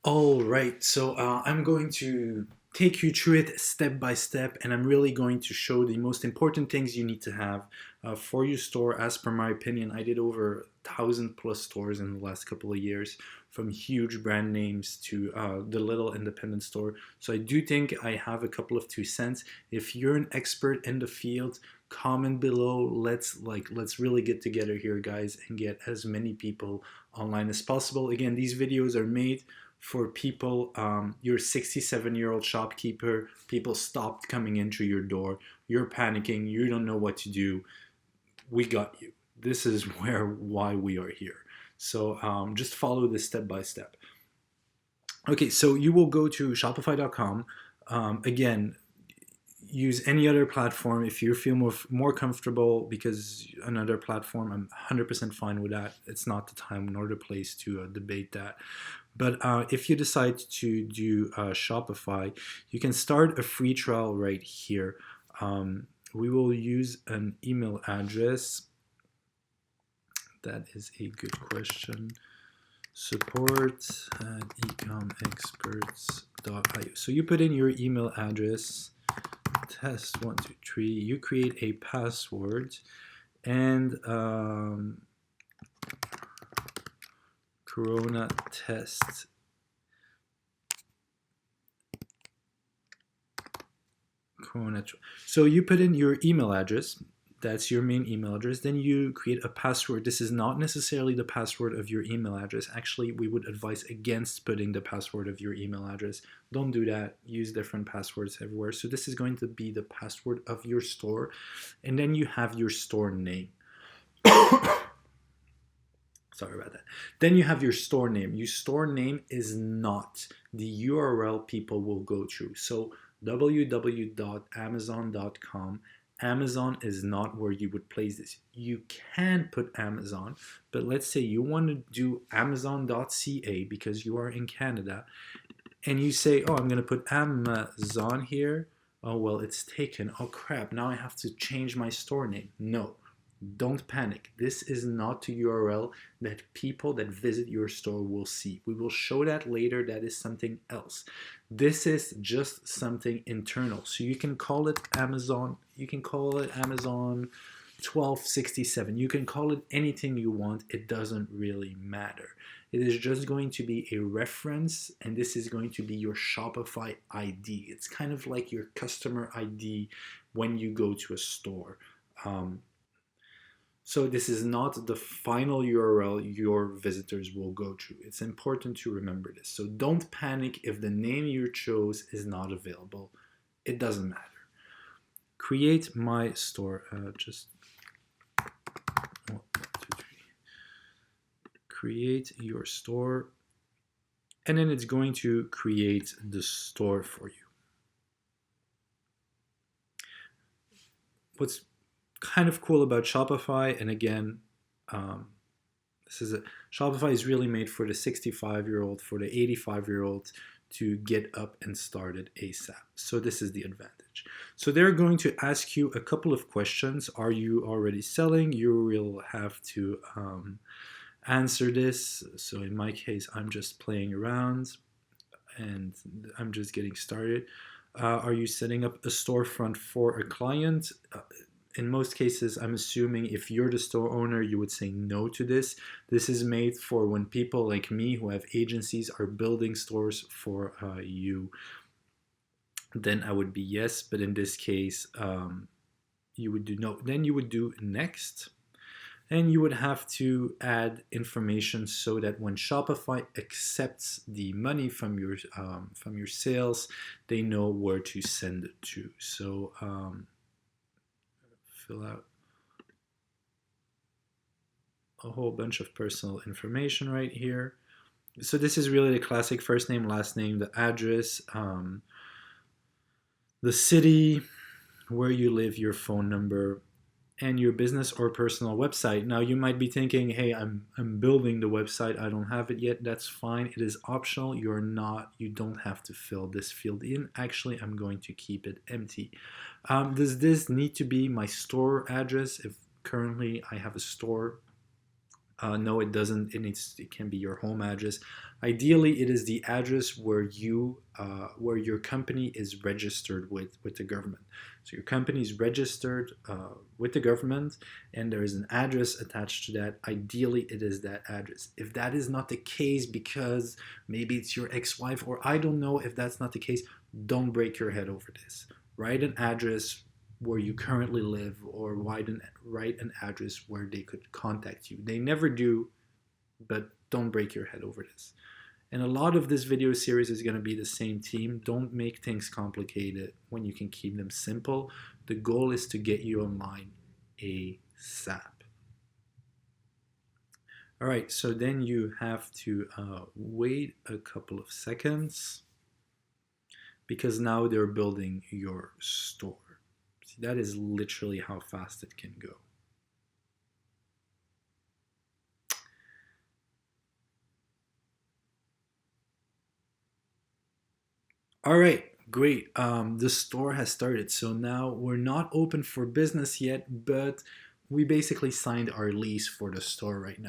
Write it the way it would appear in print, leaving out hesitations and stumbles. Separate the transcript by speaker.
Speaker 1: All right, so I'm going to take you through it step by step, and I'm really going to show the most important things you need to have for your store. As per my opinion, I did over 1,000 plus stores in the last couple of years, from huge brand names to the little independent store. So I do think I have a couple of 2 cents. If you're an expert in the field, comment below. Let's really get together here, guys, and get as many people online as possible. Again, these videos are made for people. You're a 67-year-old shopkeeper, people stopped coming into your door, you're panicking, you don't know what to do. We got you. This is why we are here. So just follow this step by step. Okay, so you will go to shopify.com. Again, use any other platform if you feel more comfortable, because another platform, I'm 100% fine with that. It's not the time nor the place to debate that. But if you decide to do Shopify, you can start a free trial right here. We will use an email address. That is a good question. support@ecomexperts.io. So you put in your email address, test123, you create a password, and corona test. So you put in your email address, that's your main email address, then you create a password. This is not necessarily the password of your email address. Actually, we would advise against putting the password of your email address. Don't do that. Use different passwords everywhere. So this is going to be the password of your store, and then you have your store name. Sorry about that. Then you have your store name. Your store name is not the URL people will go through. So www.amazon.com. Amazon is not where you would place this. You can put Amazon, but let's say you want to do amazon.ca because you are in Canada, and you say, oh, I'm going to put Amazon here. Oh, well, it's taken. Oh, crap. Now I have to change my store name. No. Don't panic. This is not the URL that people that visit your store will see. We will show that later. That is something else. This is just something internal. So you can call it Amazon. You can call it Amazon 1267. You can call it anything you want. It doesn't really matter. It is just going to be a reference, and this is going to be your Shopify ID. It's kind of like your customer ID when you go to a store. So this is not the final URL your visitors will go to. It's important to remember this. So don't panic if the name you chose is not available. It doesn't matter. Create my store. Just 1, 2, 3. Create your store, and then it's going to create the store for you. What's kind of cool about Shopify, and again, Shopify is really made for the 65-year-old, for the 85-year-old to get up and started ASAP. So this is the advantage. So they're going to ask you a couple of questions. Are you already selling? You will have to answer this. So in my case, I'm just playing around and I'm just getting started. Are you setting up a storefront for a client? In most cases, I'm assuming if you're the store owner, you would say no to this. This is made for when people like me who have agencies are building stores for you. Then I would be yes, but in this case, you would do no. Then you would do next, and you would have to add information so that when Shopify accepts the money from your sales, they know where to send it to. So fill out a whole bunch of personal information right here. So this is really the classic first name, last name, the address, the city, where you live, your phone number, and your business or personal website. Now you might be thinking, hey, I'm building the website, I don't have it yet. That's fine. It is optional. You don't have to fill this field in. Actually, I'm going to keep it empty. Does this need to be my store address? If currently I have a store, No, it doesn't. It can be your home address. Ideally, it is the address where where your company is registered with the government. So your company is registered with the government, and there is an address attached to that. Ideally, it is that address. If that is not the case, because maybe it's your ex-wife, or I don't know, if that's not the case, don't break your head over this. Write an address where you currently live, or write an address where they could contact you. They never do, but don't break your head over this. And a lot of this video series is going to be the same theme. Don't make things complicated when you can keep them simple. The goal is to get you online ASAP. All right, so then you have to wait a couple of seconds, because now they're building your store. See, that is literally how fast it can go. All right, great. The store has started. So now we're not open for business yet, but we basically signed our lease for the store right now.